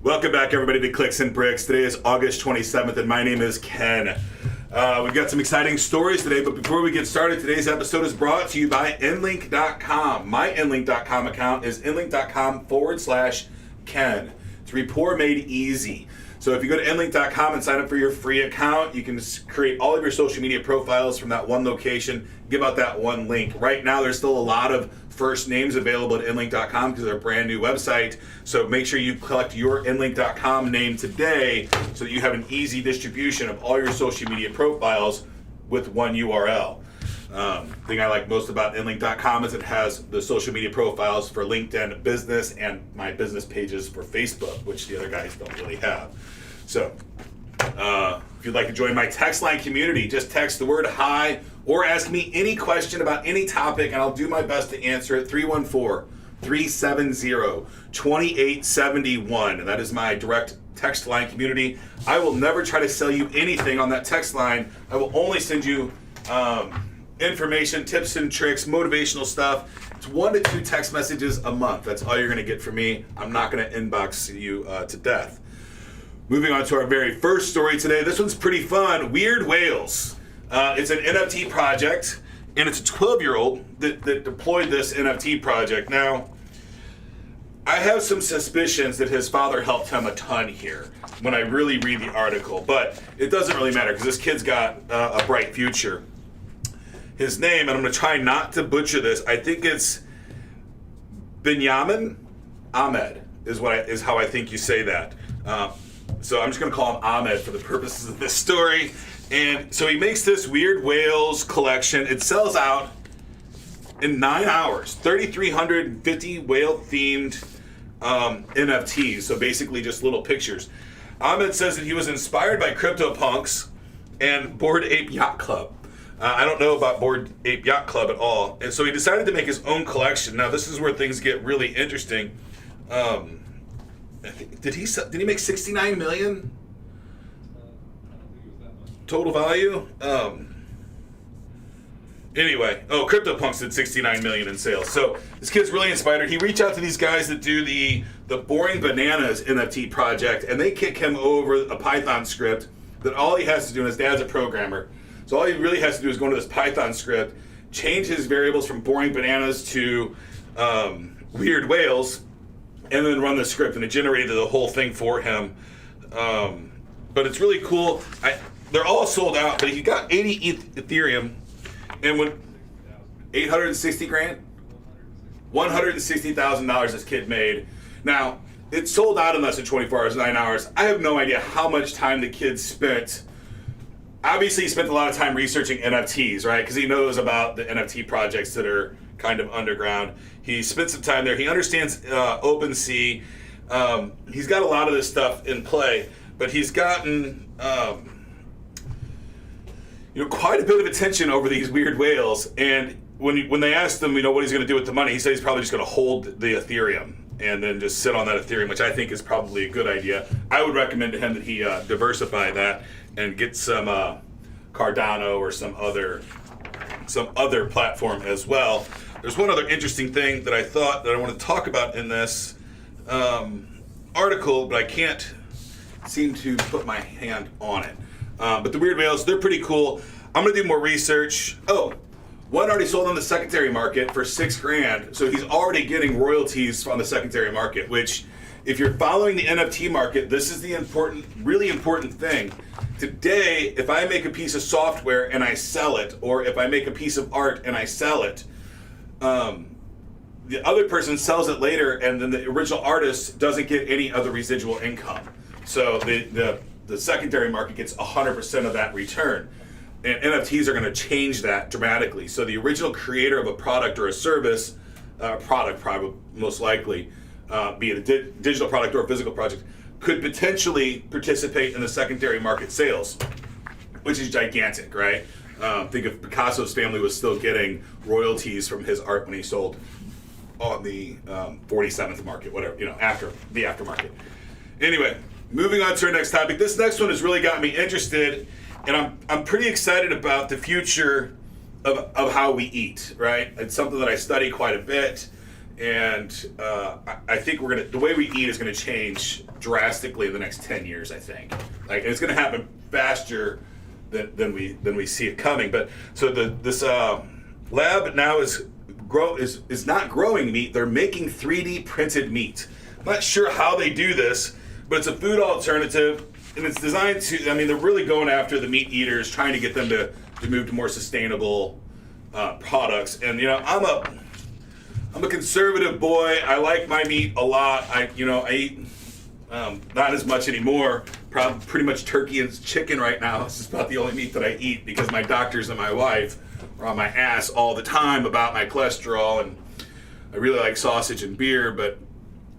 Welcome back, everybody, to Clicks and Bricks. Today is August 27th, and my name is Ken. We've got some exciting stories today, but before we get started, today's episode is brought to you by Inlink.com. My Inlink.com account is Inlink.com/Ken. It's Rapport made easy. So if you go to Inlink.com and sign up for your free account, you can create all of your social media profiles from that one location, give out that one link. Right now, there's still a lot of first names available at Inlink.com because they're a brand new website. So make sure you collect your Inlink.com name today so that you have an easy distribution of all your social media profiles with one URL. The thing I like most about Inlink.com is it has the social media profiles for LinkedIn Business and my business pages for Facebook, which the other guys don't really have. So if you'd like to join my text line community, just text the word hi or ask me any question about any topic and I'll do my best to answer it. 314-370-2871, and that is my direct text line community. I will never try to sell you anything on that text line. I will only send you information, tips and tricks, motivational stuff. It's 1 to 2 text messages a month. That's all you're going to get from me. I'm not going to inbox you to death. Moving on to our very first story today. This one's pretty fun. Weird Whales. It's an NFT project, and it's a 12-year-old that deployed this NFT project. Now, I have some suspicions that his father helped him a ton here when I really read the article, but it doesn't really matter because this kid's got a bright future. His name, and I'm going to try not to butcher this, I think it's Benjamin Ahmed is how I think you say that. So I'm just going to call him Ahmed for the purposes of this story. And so he makes this Weird Whales collection. It sells out in 9 hours. 3,350 whale-themed NFTs. So basically just little pictures. Ahmed says that he was inspired by CryptoPunks and Bored Ape Yacht Club. I don't know about Bored Ape Yacht Club at all. And so he decided to make his own collection. Now this is where things get really interesting. Did he make 69 million total value? Anyway, CryptoPunks did 69 million in sales. So this kid's really inspired. He reached out to these guys that do the Boring Bananas NFT project, and they kick him over a Python script that all he has to do, and his dad's a programmer, so all he really has to do is go into this Python script, change his variables from Boring Bananas to Weird Whales, and then run the script, and it generated the whole thing for him. But it's really cool. They're all sold out, but he got 80 Ethereum, and when 860 grand, $160,000 this kid made. Now, it sold out in less than 24 hours, 9 hours. I have no idea how much time the kid spent. Obviously, he spent a lot of time researching NFTs, right? Because he knows about the NFT projects that are kind of underground. He spent some time there. He understands OpenSea. He's got a lot of this stuff in play, but he's gotten quite a bit of attention over these Weird Whales. And when they asked him, what he's going to do with the money, he said he's probably just going to hold the Ethereum and then just sit on that Ethereum, which I think is probably a good idea. I would recommend to him that he diversify that and get some Cardano or some other platform as well. There's one other interesting thing that I thought that I want to talk about in this article, but I can't seem to put my hand on it. But the Weird Whales, they're pretty cool. I'm going to do more research. One already sold on the secondary market for $6,000, so he's already getting royalties on the secondary market, which, if you're following the NFT market, this is the really important thing. Today, if I make a piece of software and I sell it, or if I make a piece of art and I sell it, the other person sells it later, and then the original artist doesn't get any other residual income. So the secondary market gets 100% of that return. And NFTs are going to change that dramatically. So the original creator of a product or a service, product probably most likely, be it a digital product or a physical project, could potentially participate in the secondary market sales, which is gigantic, right? Think if Picasso's family was still getting royalties from his art when he sold on the 47th market, whatever, after the aftermarket. Anyway, moving on to our next topic. This next one has really got me interested, and I'm pretty excited about the future of how we eat, right? It's something that I study quite a bit, and I think the way we eat is gonna change drastically in the next 10 years. I think, like, it's gonna happen faster than we see it coming. But so this lab now is not growing meat. They're making 3D printed meat. I'm not sure how they do this, but it's a food alternative, and it's designed to. I mean, they're really going after the meat eaters, trying to get them to move to more sustainable products. And I'm a conservative boy. I like my meat a lot. I eat not as much anymore. Probably pretty much turkey and chicken right now. It's just about the only meat that I eat because my doctors and my wife are on my ass all the time about my cholesterol, and I really like sausage and beer, but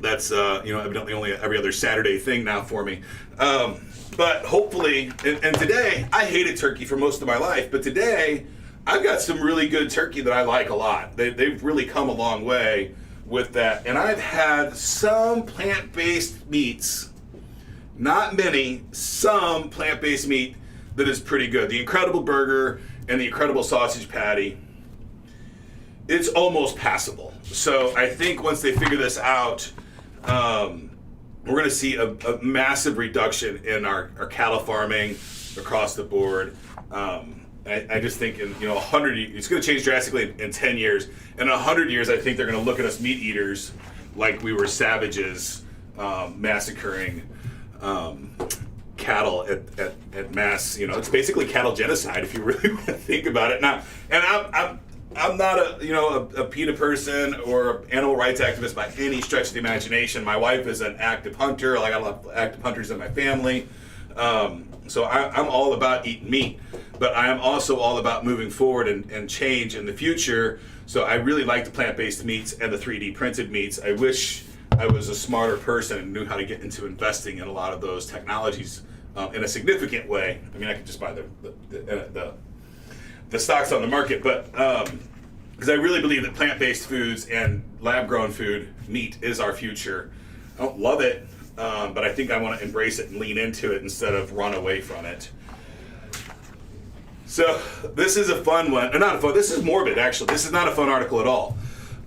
that's evidently only every other Saturday thing now for me. But hopefully, and today, I hated turkey for most of my life, but today I've got some really good turkey that I like a lot. They've really come a long way with that. And I've had some plant-based meats, not many, some plant-based meat that is pretty good. The Incredible Burger and the Incredible Sausage Patty, it's almost passable. So I think once they figure this out, we're going to see a massive reduction in our cattle farming across the board. I just think in 100 years, it's going to change drastically in 10 years. In 100 years, I think they're going to look at us meat eaters like we were savages massacring cattle at mass. It's basically cattle genocide if you really want to think about it. Now, and I'm not a PETA person or animal rights activist by any stretch of the imagination. My wife is an active hunter. I got a lot of active hunters in my family. So I'm all about eating meat, but I am also all about moving forward and change in the future. So I really like the plant-based meats and the 3D printed meats. I wish I was a smarter person and knew how to get into investing in a lot of those technologies in a significant way. I mean, I could just buy the stocks on the market, but because I really believe that plant-based foods and lab-grown food, meat, is our future. I don't love it, but I think I want to embrace it and lean into it instead of run away from it. So this is a fun one. Not a fun. This is morbid, actually. This is not a fun article at all.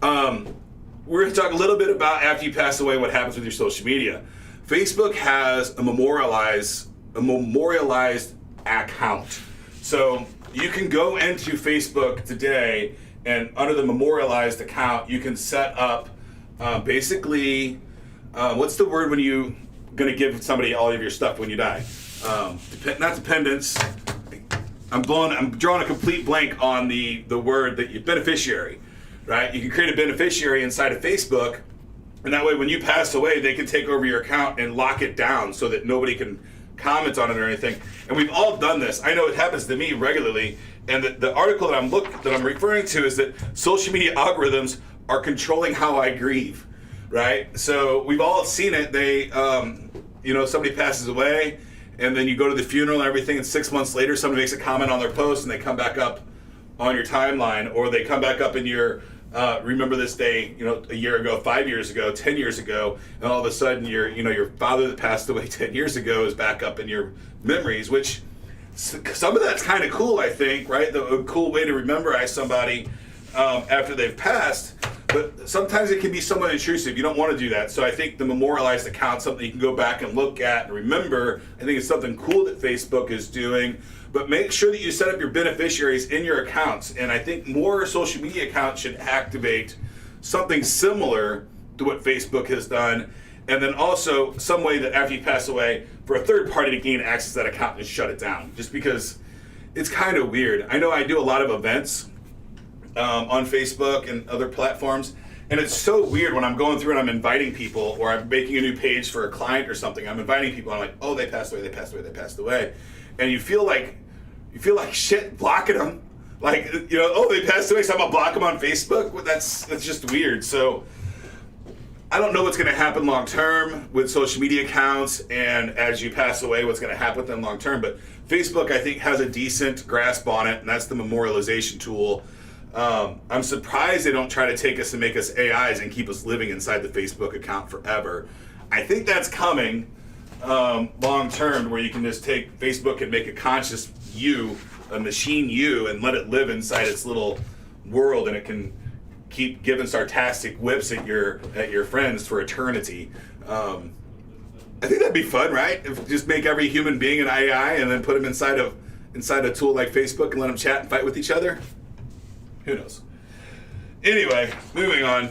We're going to talk a little bit about after you pass away, what happens with your social media. Facebook has a memorialized account. So you can go into Facebook today, and under the memorialized account, you can set up basically, what's the word when you going to give somebody all of your stuff when you die? Not dependence. I'm drawing a complete blank on the word that you beneficiary, right? You can create a beneficiary inside of Facebook, and that way when you pass away, they can take over your account and lock it down so that nobody can comment on it or anything. And we've all done this. I know it happens to me regularly. And the article that I'm referring to is that social media algorithms are controlling how I grieve, right? So we've all seen it. They, somebody passes away, and then you go to the funeral and everything, and 6 months later, somebody makes a comment on their post, and they come back up on your timeline, or they come back up in your remember this day, a year ago, 5 years ago, 10 years ago, and all of a sudden your father that passed away 10 years ago is back up in your memories, which some of that's kind of cool, I think, right? A cool way to rememberize somebody after they've passed, but sometimes it can be somewhat intrusive. You don't want to do that. So I think the memorialized account, something you can go back and look at and remember. I think it's something cool that Facebook is doing. But make sure that you set up your beneficiaries in your accounts. And I think more social media accounts should activate something similar to what Facebook has done. And then also some way that after you pass away, for a third party to gain access to that account and shut it down. Just because it's kind of weird. I know I do a lot of events on Facebook and other platforms. And it's so weird when I'm going through and I'm inviting people, or I'm making a new page for a client or something. I'm inviting people and I'm like, oh, they passed away, they passed away, they passed away. And you feel like shit blocking them. Like, oh, they passed away, so I'm gonna block them on Facebook? That's just weird. So I don't know what's gonna happen long term with social media accounts, and as you pass away, what's gonna happen with them long term. But Facebook, I think, has a decent grasp on it, and that's the memorialization tool. I'm surprised they don't try to take us and make us AIs and keep us living inside the Facebook account forever. I think that's coming long term, where you can just take Facebook and make a conscious you, a machine you, and let it live inside its little world, and it can keep giving sarcastic whips at your friends for eternity. I think that'd be fun, right? If just make every human being an AI and then put them inside a tool like Facebook and let them chat and fight with each other. Who knows? Anyway, moving on.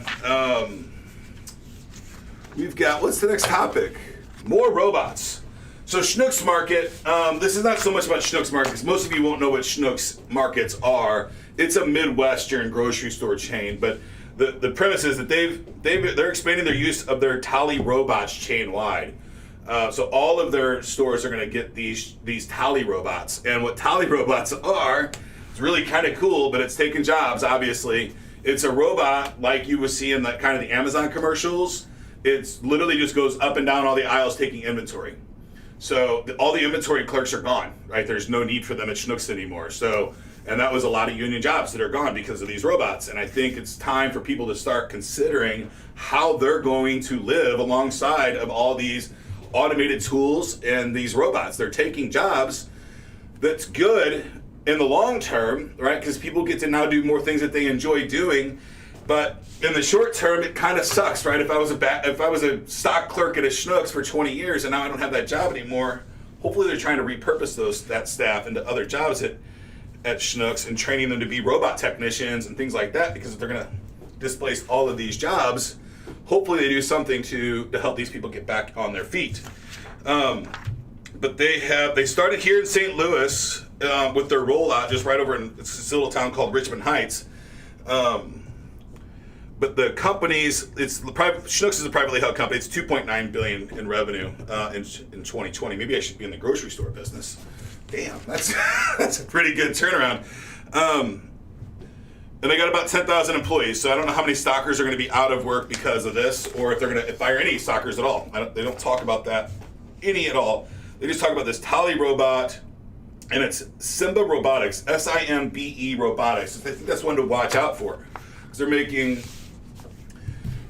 We've got, what's the next topic? More robots. So Schnucks Market, this is not so much about Schnucks Market, because most of you won't know what Schnucks Markets are. It's a Midwestern grocery store chain, but the premise is that they're expanding their use of their Tally robots chain wide. So all of their stores are going to get these Tally robots. And what Tally robots are, it's really kind of cool, but it's taking jobs, obviously. It's a robot like you would see in the kind of the Amazon commercials. It's literally just goes up and down all the aisles taking inventory. So all the inventory clerks are gone, right? There's no need for them at Schnucks anymore. So, and that was a lot of union jobs that are gone because of these robots. And I think it's time for people to start considering how they're going to live alongside of all these automated tools and these robots. They're taking jobs. That's good in the long term, right? Because people get to now do more things that they enjoy doing. But in the short term, it kind of sucks, right? If I was a stock clerk at a Schnucks for 20 years and now I don't have that job anymore, hopefully they're trying to repurpose that staff into other jobs at Schnucks and training them to be robot technicians and things like that, because if they're going to displace all of these jobs, hopefully they do something to help these people get back on their feet. But they started here in St. Louis with their rollout just right over in this little town called Richmond Heights. But the companies, Schnucks is a privately held company. It's $2.9 billion in revenue in 2020. Maybe I should be in the grocery store business. Damn, that's a pretty good turnaround. And they got about 10,000 employees, so I don't know how many stockers are going to be out of work because of this, or if they're going to fire any stockers at all. They don't talk about that any at all. They just talk about this Tally robot, and it's Simba Robotics, SIMBE Robotics. I think that's one to watch out for, because they're making.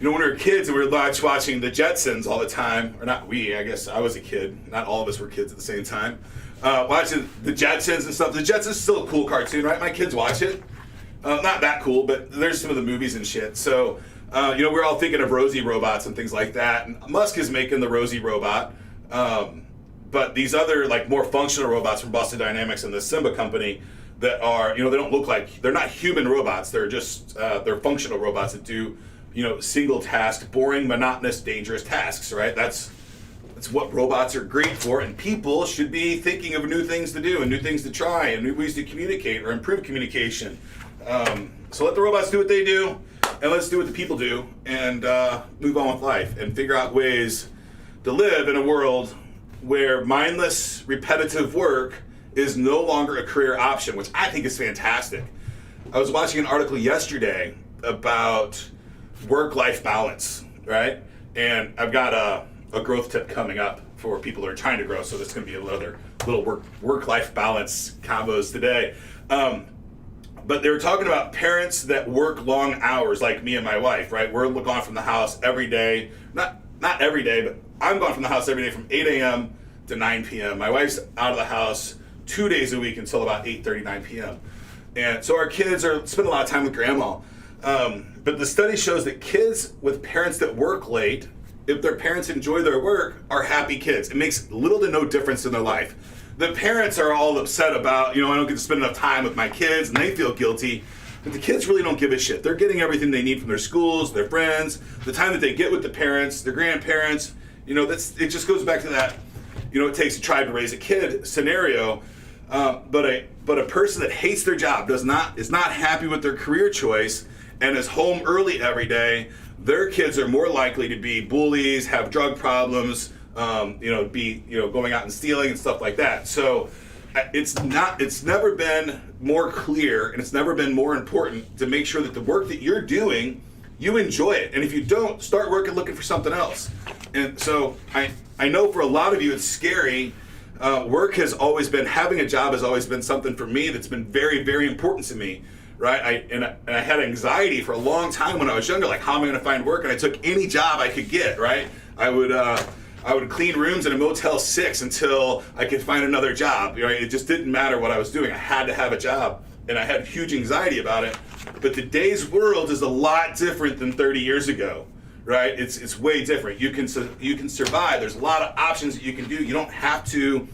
When we were kids and we were watching the Jetsons all the time, or not we, I guess I was a kid. Not all of us were kids at the same time. Watching the Jetsons and stuff. The Jetsons is still a cool cartoon, right? My kids watch it. Not that cool, but there's some of the movies and shit. So, we're all thinking of Rosie robots and things like that. And Musk is making the Rosie robot. But these other, more functional robots from Boston Dynamics and the Simba company that are, they don't look like, they're not human robots. They're just, they're functional robots that do, single task, boring, monotonous, dangerous tasks, right? That's what robots are great for, and people should be thinking of new things to do and new things to try and new ways to communicate or improve communication. So let the robots do what they do, and let's do what the people do, and move on with life and figure out ways to live in a world where mindless, repetitive work is no longer a career option, which I think is fantastic. I was watching an article yesterday about work-life balance, right? And I've got a growth tip coming up for people who are trying to grow, so there's going to be another little work-life balance combos today. But they were talking about parents that work long hours, like me and my wife, right? We're gone from the house every day. Not every day, but I'm gone from the house every day from 8 a.m. to 9 p.m. My wife's out of the house 2 days a week until about 8:30, 9 p.m. And so our kids spend a lot of time with grandma. But the study shows that kids with parents that work late, if their parents enjoy their work, are happy kids. It makes little to no difference in their life. The parents are all upset about, I don't get to spend enough time with my kids, and they feel guilty. But the kids really don't give a shit. They're getting everything they need from their schools, their friends, the time that they get with the parents, their grandparents. It just goes back to that, it takes a tribe to raise a kid scenario. But a person that hates their job, is not happy with their career choice, and is home early every day, their kids are more likely to be bullies, have drug problems, be going out and stealing and stuff like that. So it's never been more clear, and it's never been more important to make sure that the work that you're doing, you enjoy it. And if you don't, start working looking for something else. And so I know for a lot of you it's scary. Having a job has always been something for me that's been very, very important to me. Right, I had anxiety for a long time when I was younger, like how am I going to find work? And I took any job I could get. Right, I would clean rooms in a Motel 6 until I could find another job. It just didn't matter what I was doing. I had to have a job, and I had huge anxiety about it. But today's world is a lot different than 30 years ago, right? It's way different. You can survive. There's a lot of options that you can do. You don't have to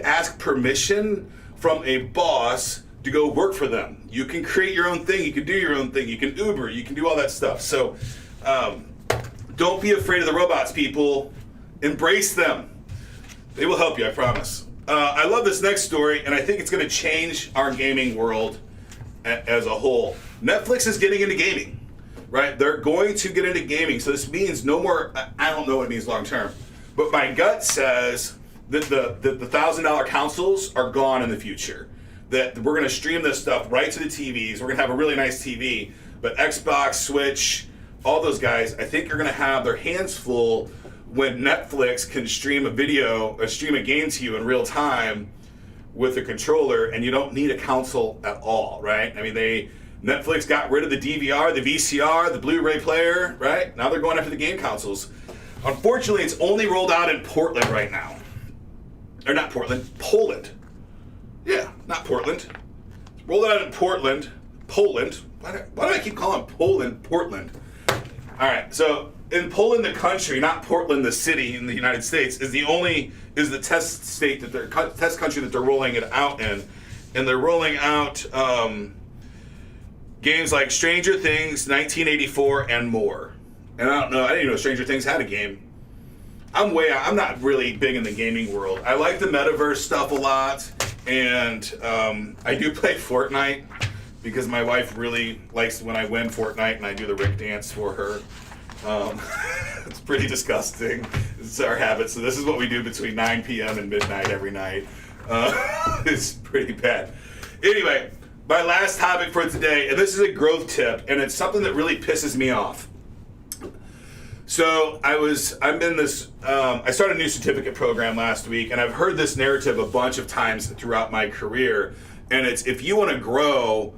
ask permission from a boss to go work for them. You can create your own thing. You can do your own thing. You can Uber. You can do all that stuff. So don't be afraid of the robots, people. Embrace them. They will help you, I promise. I love this next story, and I think it's going to change our gaming world as a whole. Netflix is getting into gaming, right? They're going to get into gaming. So this means no more, I don't know what it means long term, but my gut says that the $1,000 consoles are gone in the future. That we're going to stream this stuff right to the TVs. We're going to have a really nice TV, but Xbox, Switch, all those guys, I think are going to have their hands full when Netflix can stream a video or stream a game to you in real time with a controller, and you don't need a console at all, right? I mean, Netflix got rid of the DVR, the VCR, the Blu-ray player, right? Now they're going after the game consoles. Unfortunately, it's only rolled out in Portland right now. Or not Portland, Poland. Yeah, not Portland. It's rolled out in Poland. Why do I keep calling Poland Portland? All right, so in Poland, the country, not Portland, the city in the United States, is the test state that test country that they're rolling it out in, and they're rolling out games like Stranger Things, 1984, and more. And I didn't even know Stranger Things had a game. I'm not really big in the gaming world. I like the metaverse stuff a lot, and I do play Fortnite because my wife really likes when I win Fortnite and I do the Rick dance for her. It's pretty disgusting. It's our habit. So this is what we do between 9 p.m. and midnight every night. It's pretty bad. Anyway, my last topic for today, and this is a growth tip, and it's something that really pisses me off. So I started a new certificate program last week, and I've heard this narrative a bunch of times throughout my career, and it's if you want to grow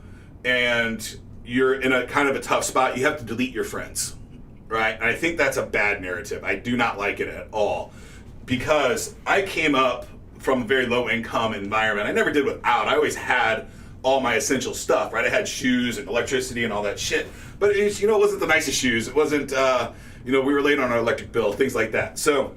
and you're in a kind of a tough spot, you have to delete your friends, right? And I think that's a bad narrative. I do not like it at all, because I came up from a very low income environment. I never did without. I always had all my essential stuff, right? I had shoes and electricity and all that shit, but it wasn't the nicest shoes. It wasn't, we were late on our electric bill, things like that. So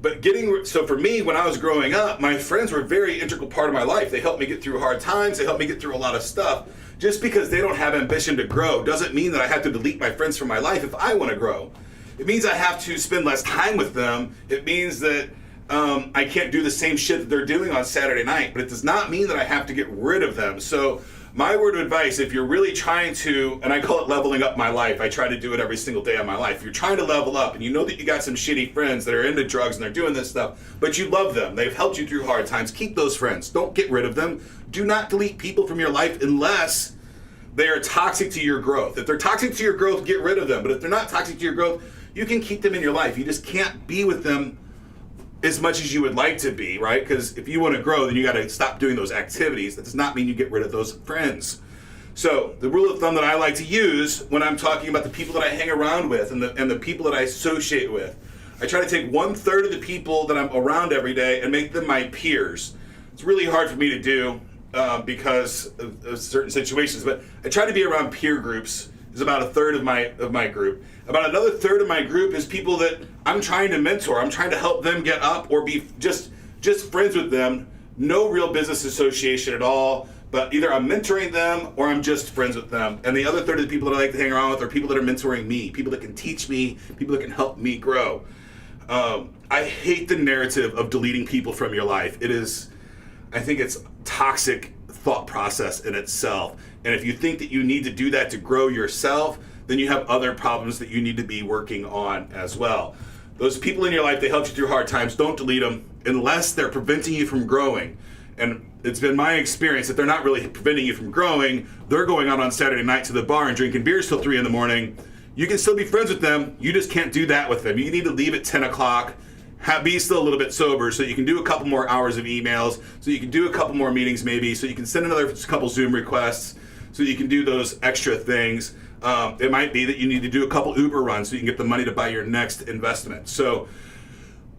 for me, when I was growing up, my friends were a very integral part of my life. They helped me get through hard times. They helped me get through a lot of stuff. Just because they don't have ambition to grow doesn't mean that I have to delete my friends from my life if I want to grow. It means I have to spend less time with them. It means that I can't do the same shit that they're doing on Saturday night, but it does not mean that I have to get rid of them. So my word of advice, if you're really trying to, and I call it leveling up my life, I try to do it every single day of my life. If you're trying to level up and you know that you got some shitty friends that are into drugs and they're doing this stuff, but you love them, they've helped you through hard times, keep those friends. Don't get rid of them. Do not delete people from your life unless they are toxic to your growth. If they're toxic to your growth, get rid of them. But if they're not toxic to your growth, you can keep them in your life. You just can't be with them as much as you would like to be, right? Because if you want to grow, then you got to stop doing those activities. That does not mean you get rid of those friends. So the rule of thumb that I like to use when I'm talking about the people that I hang around with and the people that I associate with, I try to take 1/3 of the people that I'm around every day and make them my peers. It's really hard for me to do because of certain situations, but I try to be around peer groups. Is about 1/3 of my group. About another 1/3 of my group is people that I'm trying to mentor. I'm trying to help them get up or be just friends with them. No real business association at all, but either I'm mentoring them or I'm just friends with them. And the other 1/3 of the people that I like to hang around with are people that are mentoring me, people that can teach me, people that can help me grow. I hate the narrative of deleting people from your life. I think it's toxic thought process in itself. And if you think that you need to do that to grow yourself, then you have other problems that you need to be working on as well. Those people in your life, they helped you through hard times. Don't delete them unless they're preventing you from growing. And it's been my experience that they're not really preventing you from growing. They're going out on Saturday night to the bar and drinking beers till 3 a.m. You can still be friends with them. You just can't do that with them. You need to leave at 10 o'clock. Be still a little bit sober so you can do a couple more hours of emails, so you can do a couple more meetings maybe, so you can send another couple Zoom requests, so you can do those extra things. It might be that you need to do a couple Uber runs so you can get the money to buy your next investment. So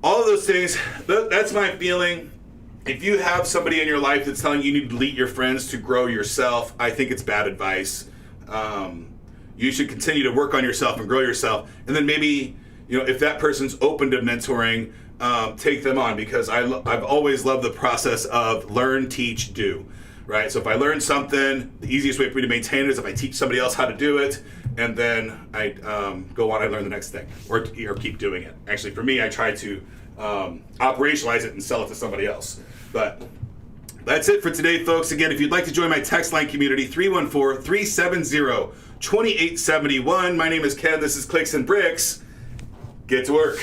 all of those things, that's my feeling. if you have somebody in your life that's telling you need to delete your friends to grow yourself, I think it's bad advice. You should continue to work on yourself and grow yourself. And then maybe, if that person's open to mentoring, take them on, because I've always loved the process of learn, teach, do. Right? So if I learn something, the easiest way for me to maintain it is if I teach somebody else how to do it, and then I go on and learn the next thing, or keep doing it. Actually, for me, I try to operationalize it and sell it to somebody else. But that's it for today, folks. Again, if you'd like to join my text line community, 314-370-2871. My name is Ken. This is Clicks and Bricks. Get to work.